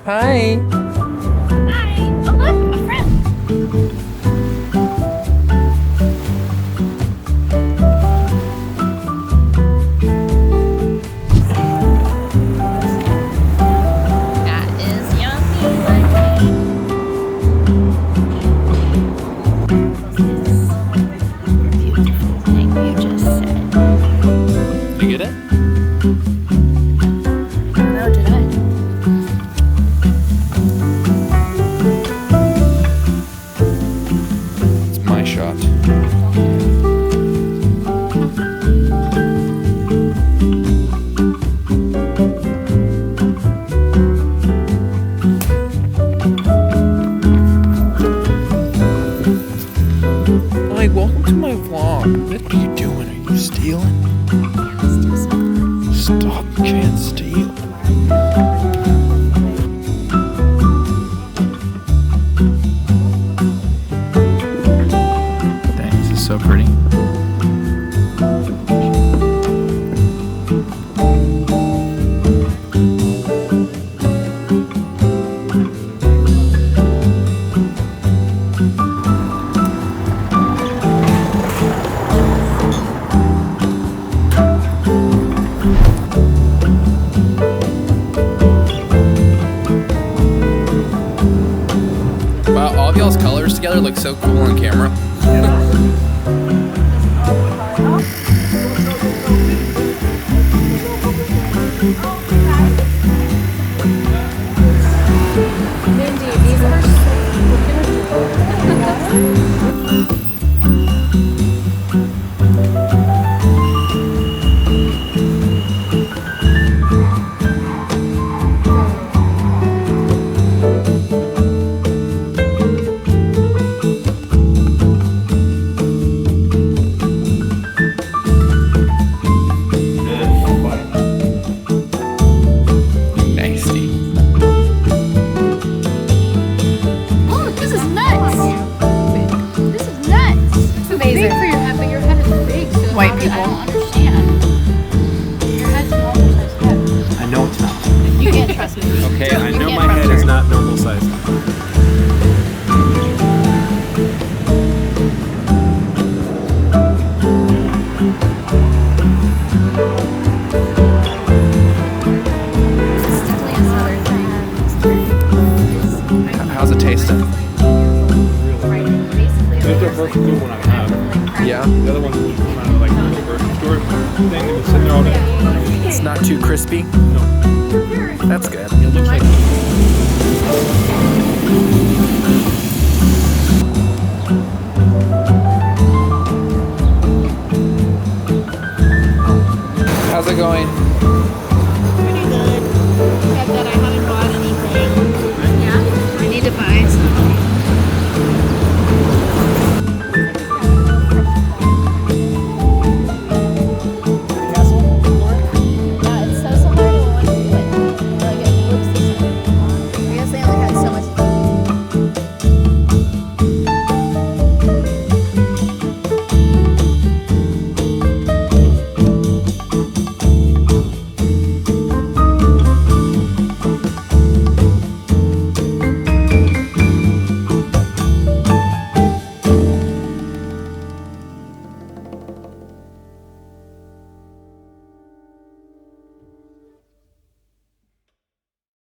Hi. Hi. Oh look, a friend. That is yummy. Beautiful thing you just said. Did you get it? No, did I? It's my shot. Hi, welcome to my vlog. What are you doing? Are you stealing? Stop, you can't steal. Dang, this is so pretty. Wow, all of y'all's colors together look so cool on camera. Mindy, these are Nasty. Oh, this is nuts! This is nuts! It's amazing. big for your head, but your head is big, so White I people. don't understand. Your head's an oversized head. I know it's not. You can't trust me. Okay, I You know can't my trust head her. is not normal size. This is definitely a southern thing. How's it tasting? This is the first good one I have. Yeah? The other one's kind of like a grocery store thing that was sitting there all day. It's not too crispy? No. That's good. It looks like